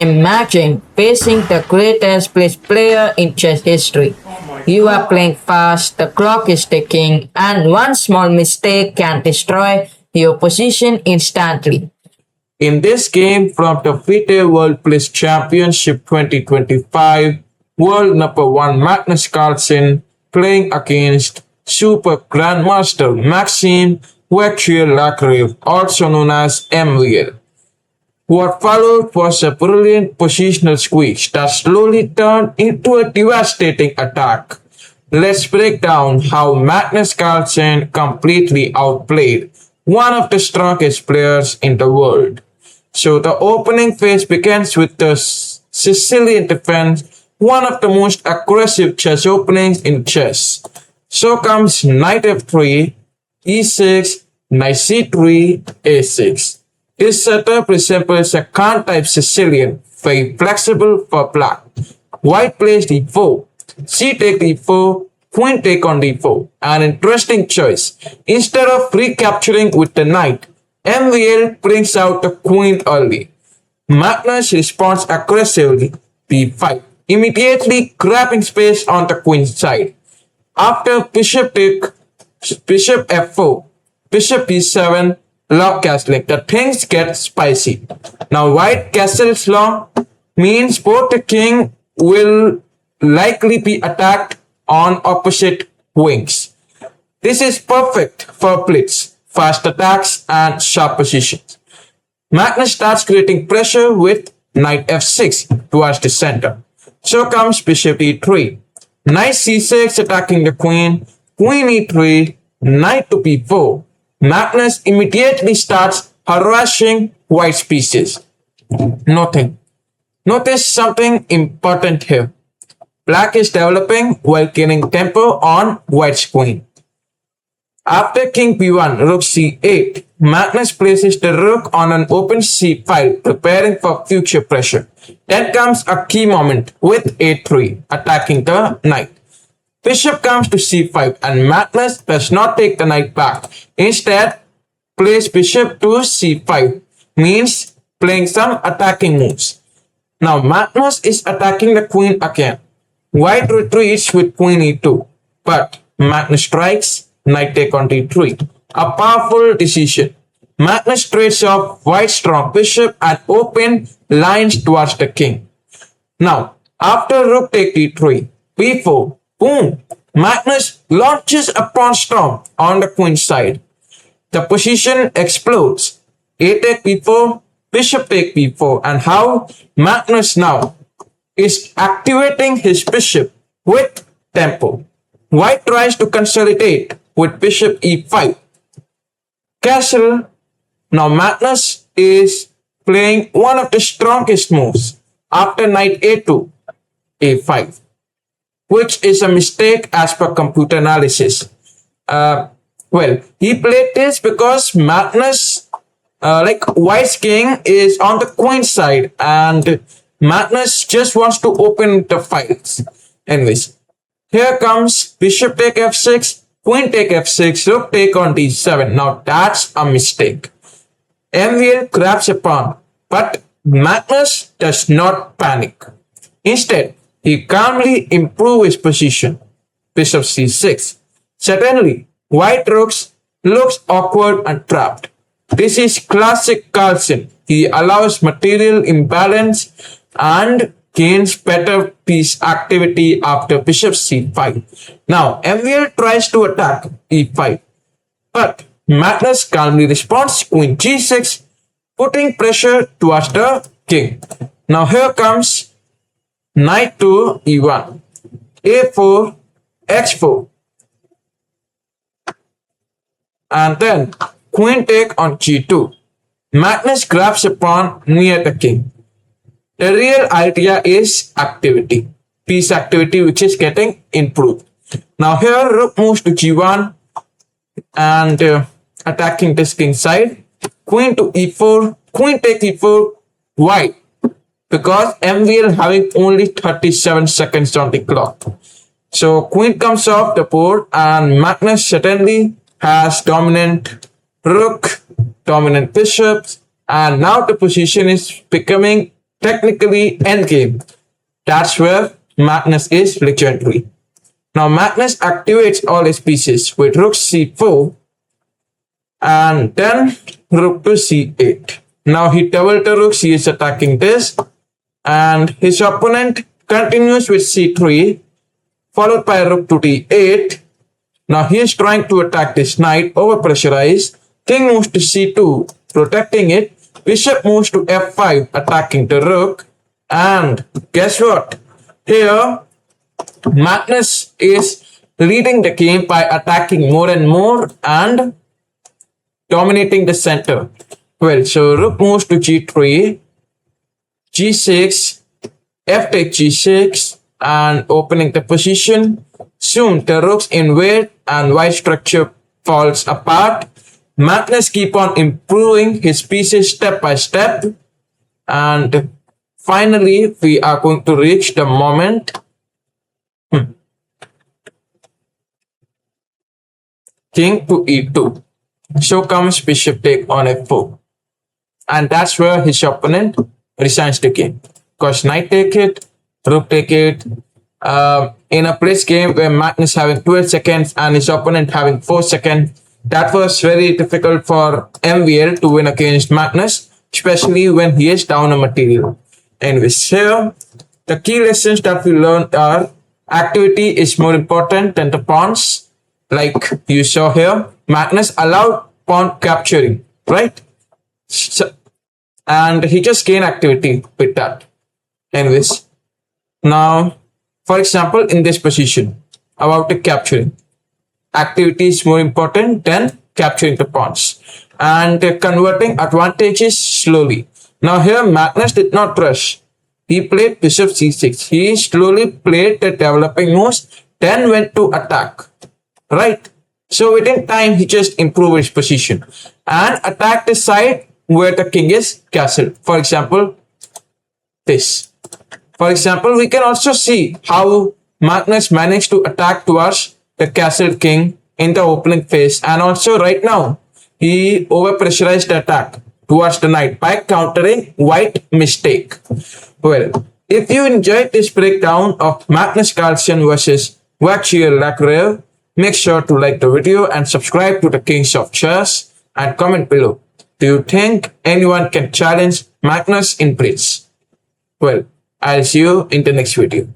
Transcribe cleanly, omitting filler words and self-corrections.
Imagine facing the greatest player in chess history. You are playing fast, the clock is ticking, and one small mistake can destroy your position instantly. In this game from the FIDE World Blitz Championship 2025, world number 1 Magnus Carlsen playing against Super Grandmaster Maxime Vachier-Lagrave, also known as MVL. What followed was a brilliant positional squeeze that slowly turned into a devastating attack. Let's break down how Magnus Carlsen completely outplayed one of the strongest players in the world. So the opening phase begins with the Sicilian defense, one of the most aggressive chess openings in chess. So comes knight f3, e6, knight c3, a6. This setup resembles a Khan-type Sicilian, very flexible for black. White plays d4, c take d4, queen take on d4. An interesting choice. Instead of recapturing with the knight, MVL brings out the queen early. Magnus responds aggressively, b5, immediately grabbing space on the queen's side. After bishop f4, bishop b7, log castling, the things get spicy. Now white castles long means both the king will likely be attacked on opposite wings. This is perfect for blitz, fast attacks and sharp positions. Magnus starts creating pressure with knight f6 towards the center. So comes bishop e3. Knight c6 attacking the queen, queen e3, knight to b4. Magnus immediately starts harassing white's pieces. Notice something important here. Black is developing while gaining tempo on white's queen. After king b1, rook c8, Magnus places the rook on an open c file, preparing for future pressure. Then comes a key moment with a3, attacking the knight. Bishop comes to c5 and Magnus does not take the knight back. Instead, plays bishop to c5, means playing some attacking moves. Now Magnus is attacking the queen again. White retreats with queen e2, but Magnus strikes, knight take on d3. A powerful decision. Magnus trades off white's strong bishop and open lines towards the king. Now, after rook take d3, b4, boom, Magnus launches a pawn storm on the queen's side. The position explodes. A take b4, bishop take b4, and how Magnus now is activating his bishop with tempo. White tries to consolidate with bishop e5. Castle. Now Magnus is playing one of the strongest moves after knight a2, a5, which is a mistake as per computer analysis. Well, he played this because Magnus, White's king is on the queen side and Magnus just wants to open the files. Anyways, here comes bishop take f6, queen take f6, rook take on d7. Now that's a mistake. MVL grabs a pawn, but Magnus does not panic. Instead, he calmly improves his position. Bishop c6. Suddenly, white looks awkward and trapped. This is classic Carlsen. He allows material imbalance and gains better piece activity after bishop c5. Now, MVL tries to attack e5, but Magnus calmly responds queen g6, putting pressure towards the king. Now here comes knight to e1, a4, h4, and then queen take on g2. Magnus grabs a pawn near the king. The real idea is activity, piece activity which is getting improved. Now here rook moves to g1 and attacking this king side. Queen to e4, queen take e4, why? Because MVL having only 37 seconds on the clock. So queen comes off the board and Magnus suddenly has dominant rook, dominant bishops, and now the position is becoming technically endgame. That's where Magnus is legendary. Now Magnus activates all his pieces with rook c4 and then rook to c8. Now he double the rooks, he is attacking this, and his opponent continues with c3 followed by rook to d8. Now he is trying to attack this knight, over pressurized. King moves to c2, protecting it. Bishop moves to f5, attacking the rook. And guess what? Here, Magnus is leading the game by attacking more and more and dominating the center. Well, so rook moves to g3, g6, f takes g6, and opening the position. Soon the rooks invade and white structure falls apart. Magnus keep on improving his pieces step by step, and finally we are going to reach the moment. King to e2. So comes bishop take on f4. And that's where his opponent resigns the game. Because knight take it, rook take it. In a Blitz game where Magnus having 12 seconds and his opponent having 4 seconds, that was very difficult for MVL to win against Magnus, especially when he is down a material. Anyways, here, the key lessons that we learned are activity is more important than the pawns. Like you saw here, Magnus allowed pawn capturing, right? So, and he just gained activity with that. Anyways, now, for example, in this position, about the capturing, activity is more important than capturing the pawns and converting advantages slowly. Now here, Magnus did not rush. He played bishop c6. He slowly played the developing moves, then went to attack, right? So within time, he just improved his position and attacked the side where the king is castled. For example, this. For example, we can also see how Magnus managed to attack towards the castled king in the opening phase, and also right now, he over-pressurized the attack towards the knight by countering white mistake. Well, if you enjoyed this breakdown of Magnus Carlsen versus Vacchier, make sure to like the video and subscribe to the Kings of Chess and comment below. Do you think anyone can challenge Magnus in Blitz? Well, I'll see you in the next video.